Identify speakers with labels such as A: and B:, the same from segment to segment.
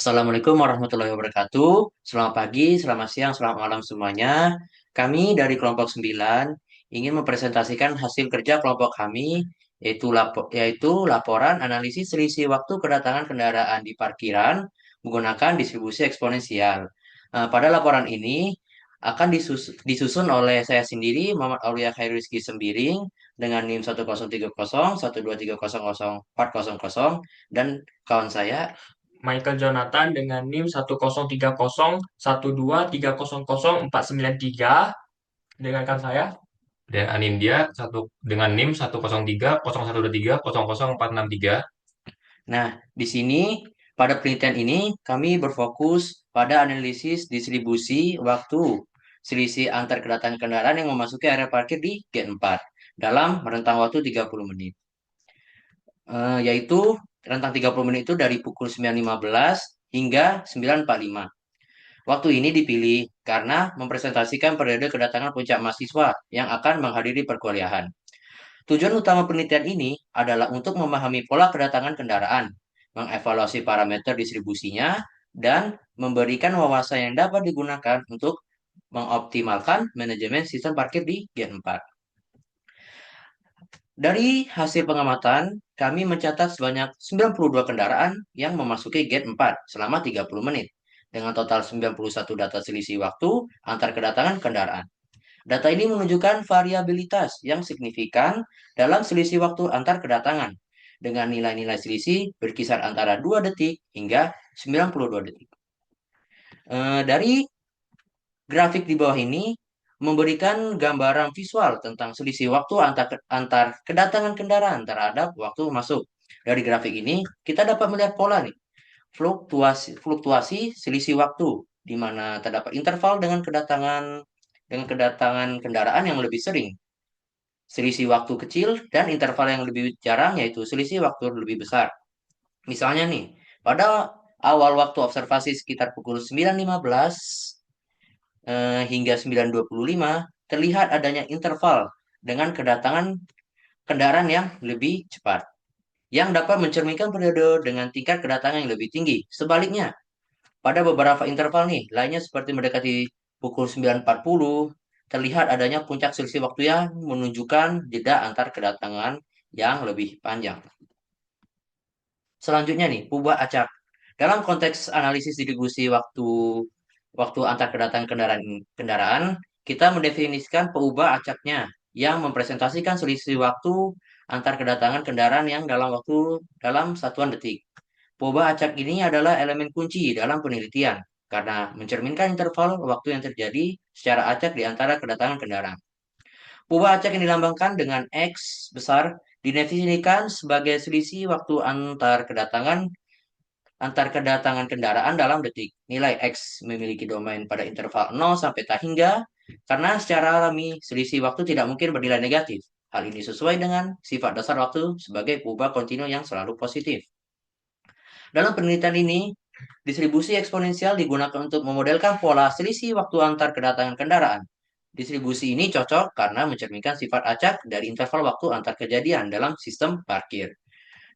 A: Assalamualaikum warahmatullahi wabarakatuh. Selamat pagi, selamat siang, selamat malam semuanya. Kami dari kelompok 9 ingin mempresentasikan hasil kerja kelompok kami, yaitu laporan analisis selisih waktu kedatangan kendaraan di parkiran menggunakan distribusi eksponensial. Pada laporan ini akan disusun oleh saya sendiri, Muhammad Aulia Khairizky Sembiring, dengan NIM 1030, 12300400400, dan kawan saya.
B: Michael Jonathan dengan NIM 1030 12300493. Dengarkan saya. Dan Anindya dengan NIM 103 013 0023
A: Nah, di sini pada penelitian ini kami berfokus pada analisis distribusi waktu selisih antar kedatangan kendaraan yang memasuki area parkir di G4 dalam rentang waktu 30 menit. Yaitu rentang 30 menit itu dari pukul 9.15 hingga 9.45. Waktu ini dipilih karena mempresentasikan periode kedatangan puncak mahasiswa yang akan menghadiri perkuliahan. Tujuan utama penelitian ini adalah untuk memahami pola kedatangan kendaraan, mengevaluasi parameter distribusinya, dan memberikan wawasan yang dapat digunakan untuk mengoptimalkan manajemen sistem parkir di G4. Dari hasil pengamatan, kami mencatat sebanyak 92 kendaraan yang memasuki gate 4 selama 30 menit, dengan total 91 data selisih waktu antar kedatangan kendaraan. Data ini menunjukkan variabilitas yang signifikan dalam selisih waktu antar kedatangan, dengan nilai-nilai selisih berkisar antara 2 detik hingga 92 detik. Dari grafik di bawah ini memberikan gambaran visual tentang selisih waktu antar kedatangan kendaraan terhadap waktu masuk. Dari grafik ini kita dapat melihat pola nih, fluktuasi selisih waktu di mana terdapat interval dengan kedatangan kendaraan yang lebih sering, selisih waktu kecil, dan interval yang lebih jarang yaitu selisih waktu lebih besar. Misalnya nih, pada awal waktu observasi sekitar pukul 9.15 hingga 9.25 terlihat adanya interval dengan kedatangan kendaraan yang lebih cepat, yang dapat mencerminkan periode dengan tingkat kedatangan yang lebih tinggi. Sebaliknya, pada beberapa interval nih, lainnya seperti mendekati pukul 9.40, terlihat adanya puncak selisih waktu yang menunjukkan jeda antar kedatangan yang lebih panjang. Selanjutnya nih, ubah acak. Dalam konteks analisis distribusi waktu antar kedatangan kendaraan, kita mendefinisikan peubah acaknya yang mempresentasikan selisih waktu antar kedatangan kendaraan yang dalam satuan detik. Peubah acak ini adalah elemen kunci dalam penelitian karena mencerminkan interval waktu yang terjadi secara acak di antara kedatangan kendaraan. Peubah acak yang dilambangkan dengan X besar didefinisikan sebagai selisih waktu antar kedatangan kendaraan dalam detik. Nilai X memiliki domain pada interval 0 sampai tak hingga, karena secara alami selisih waktu tidak mungkin bernilai negatif. Hal ini sesuai dengan sifat dasar waktu sebagai perubahan kontinu yang selalu positif. Dalam penelitian ini, distribusi eksponensial digunakan untuk memodelkan pola selisih waktu antar kedatangan kendaraan. Distribusi ini cocok karena mencerminkan sifat acak dari interval waktu antar kejadian dalam sistem parkir.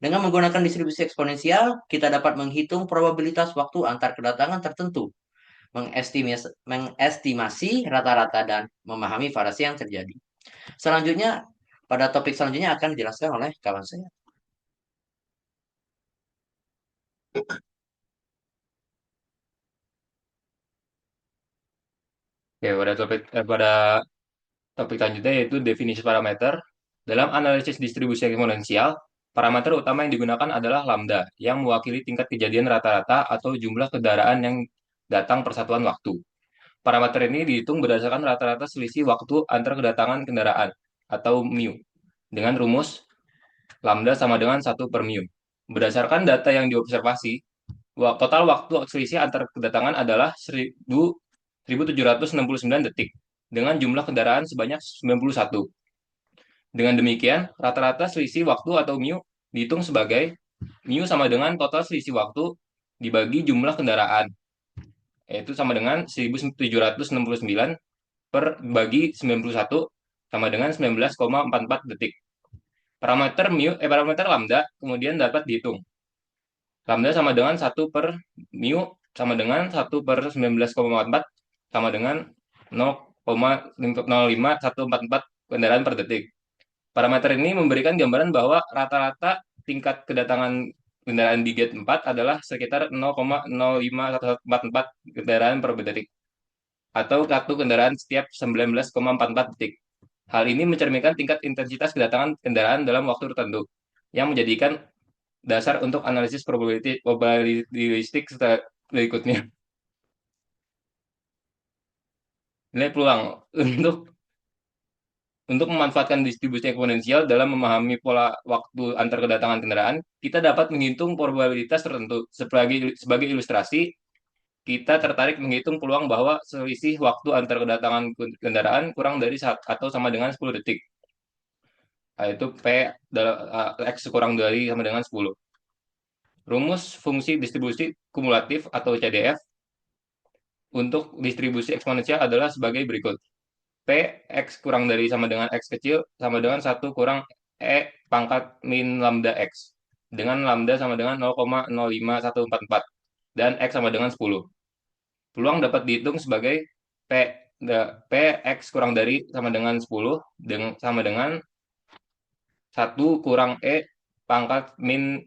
A: Dengan menggunakan distribusi eksponensial, kita dapat menghitung probabilitas waktu antar kedatangan tertentu, mengestimasi rata-rata, dan memahami variasi yang terjadi. Selanjutnya, pada topik selanjutnya akan dijelaskan oleh kawan saya.
B: Oke, pada topik selanjutnya yaitu definisi parameter. Dalam analisis distribusi eksponensial, parameter utama yang digunakan adalah lambda, yang mewakili tingkat kejadian rata-rata atau jumlah kendaraan yang datang per satuan waktu. Parameter ini dihitung berdasarkan rata-rata selisih waktu antar kedatangan kendaraan, atau mu, dengan rumus lambda sama dengan 1/mu. Berdasarkan data yang diobservasi, total waktu selisih antar kedatangan adalah 1769 detik, dengan jumlah kendaraan sebanyak 91. Dengan demikian, rata-rata selisih waktu atau mu dihitung sebagai mu sama dengan total selisih waktu dibagi jumlah kendaraan, yaitu sama dengan 1769 per bagi 91 sama dengan 19,44 detik. Parameter lambda kemudian dapat dihitung. Lambda sama dengan 1/mu sama dengan 1/19,44 sama dengan 0,05144 kendaraan per detik. Parameter ini memberikan gambaran bahwa rata-rata tingkat kedatangan kendaraan di gate 4 adalah sekitar 0,051144 kendaraan per detik atau satu kendaraan setiap 19,44 detik. Hal ini mencerminkan tingkat intensitas kedatangan kendaraan dalam waktu tertentu yang menjadikan dasar untuk analisis probabilistik berikutnya. Nilai peluang untuk memanfaatkan distribusi eksponensial dalam memahami pola waktu antar kedatangan kendaraan, kita dapat menghitung probabilitas tertentu. Sebagai ilustrasi, kita tertarik menghitung peluang bahwa selisih waktu antar kedatangan kendaraan kurang dari atau sama dengan 10 detik, yaitu X kurang dari sama dengan 10. Rumus fungsi distribusi kumulatif atau CDF untuk distribusi eksponensial adalah sebagai berikut. P X kurang dari sama dengan X kecil sama dengan 1 kurang pangkat min lambda X. Dengan lambda sama dengan 0,05144 dan X sama dengan 10. Peluang dapat dihitung sebagai P, P X kurang dari sama dengan 10 sama dengan 1 kurang pangkat min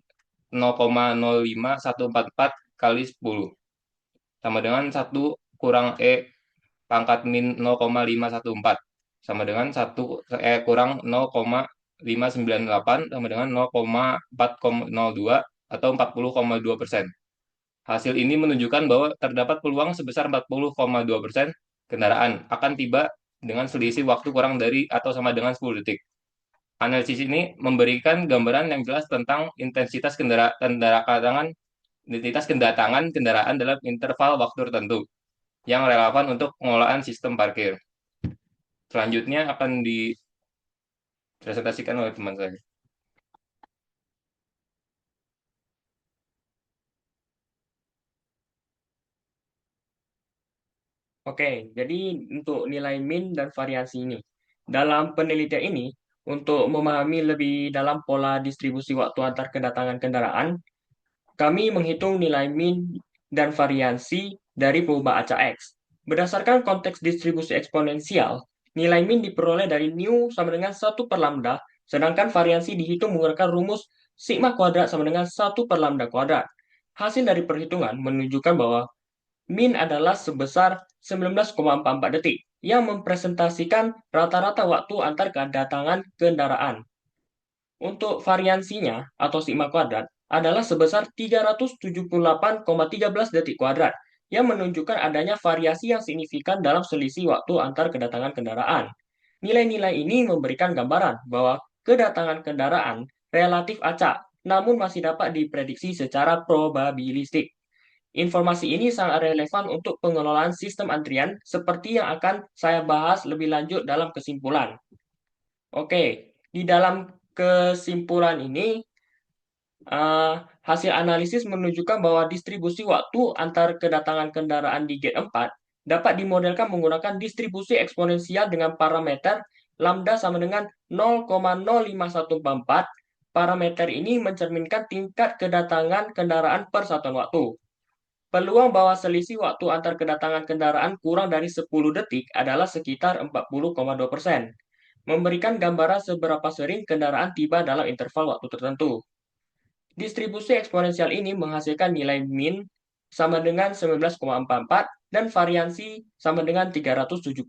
B: 0,05144 kali 10 sama dengan 1 kurang pangkat min 0,514 sama dengan 1 kurang 0,598 sama dengan 0,402 atau 40,2%. Hasil ini menunjukkan bahwa terdapat peluang sebesar 40,2% kendaraan akan tiba dengan selisih waktu kurang dari atau sama dengan 10 detik. Analisis ini memberikan gambaran yang jelas tentang intensitas kedatangan kendaraan dalam interval waktu tertentu yang relevan untuk pengolahan sistem parkir. Selanjutnya akan dipresentasikan oleh teman saya.
C: Oke, jadi untuk nilai min dan variasi ini. Dalam penelitian ini, untuk memahami lebih dalam pola distribusi waktu antar kedatangan kendaraan, kami menghitung nilai min dan variasi dari perubahan acak X. Berdasarkan konteks distribusi eksponensial, nilai min diperoleh dari nu sama dengan 1/lambda, sedangkan variasi dihitung menggunakan rumus sigma kuadrat sama dengan 1/lambda kuadrat. Hasil dari perhitungan menunjukkan bahwa min adalah sebesar 19,44 detik, yang mempresentasikan rata-rata waktu antar kedatangan kendaraan. Untuk variansinya atau sigma kuadrat adalah sebesar 378,13 detik kuadrat, yang menunjukkan adanya variasi yang signifikan dalam selisih waktu antar kedatangan kendaraan. Nilai-nilai ini memberikan gambaran bahwa kedatangan kendaraan relatif acak, namun masih dapat diprediksi secara probabilistik. Informasi ini sangat relevan untuk pengelolaan sistem antrian seperti yang akan saya bahas lebih lanjut dalam kesimpulan. Oke, di dalam kesimpulan ini, hasil analisis menunjukkan bahwa distribusi waktu antar kedatangan kendaraan di gate 4 dapat dimodelkan menggunakan distribusi eksponensial dengan parameter lambda sama dengan 0,05144. Parameter ini mencerminkan tingkat kedatangan kendaraan per satuan waktu. Peluang bahwa selisih waktu antar kedatangan kendaraan kurang dari 10 detik adalah sekitar 40,2%, memberikan gambaran seberapa sering kendaraan tiba dalam interval waktu tertentu. Distribusi eksponensial ini menghasilkan nilai min sama dengan 19,44 dan variansi sama dengan 378,13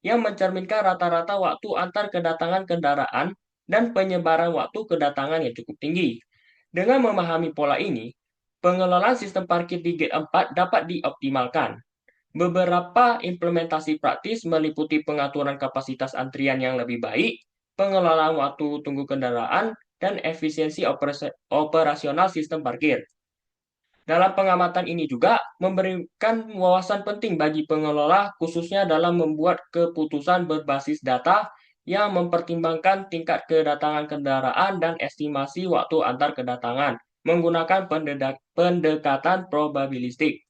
C: yang mencerminkan rata-rata waktu antar kedatangan kendaraan dan penyebaran waktu kedatangan yang cukup tinggi. Dengan memahami pola ini, pengelolaan sistem parkir di gate 4 dapat dioptimalkan. Beberapa implementasi praktis meliputi pengaturan kapasitas antrian yang lebih baik, pengelolaan waktu tunggu kendaraan, dan efisiensi operasional sistem parkir. Dalam pengamatan ini juga memberikan wawasan penting bagi pengelola, khususnya dalam membuat keputusan berbasis data yang mempertimbangkan tingkat kedatangan kendaraan dan estimasi waktu antar kedatangan menggunakan pendekatan probabilistik.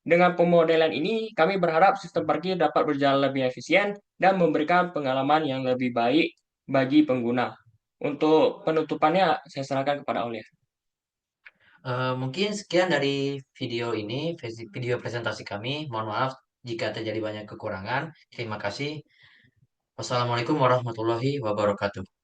C: Dengan pemodelan ini, kami berharap sistem parkir dapat berjalan lebih efisien dan memberikan pengalaman yang lebih baik bagi pengguna. Untuk penutupannya, saya serahkan kepada Aulia.
A: Mungkin sekian dari video ini, video presentasi kami. Mohon maaf jika terjadi banyak kekurangan. Terima kasih. Wassalamualaikum warahmatullahi wabarakatuh.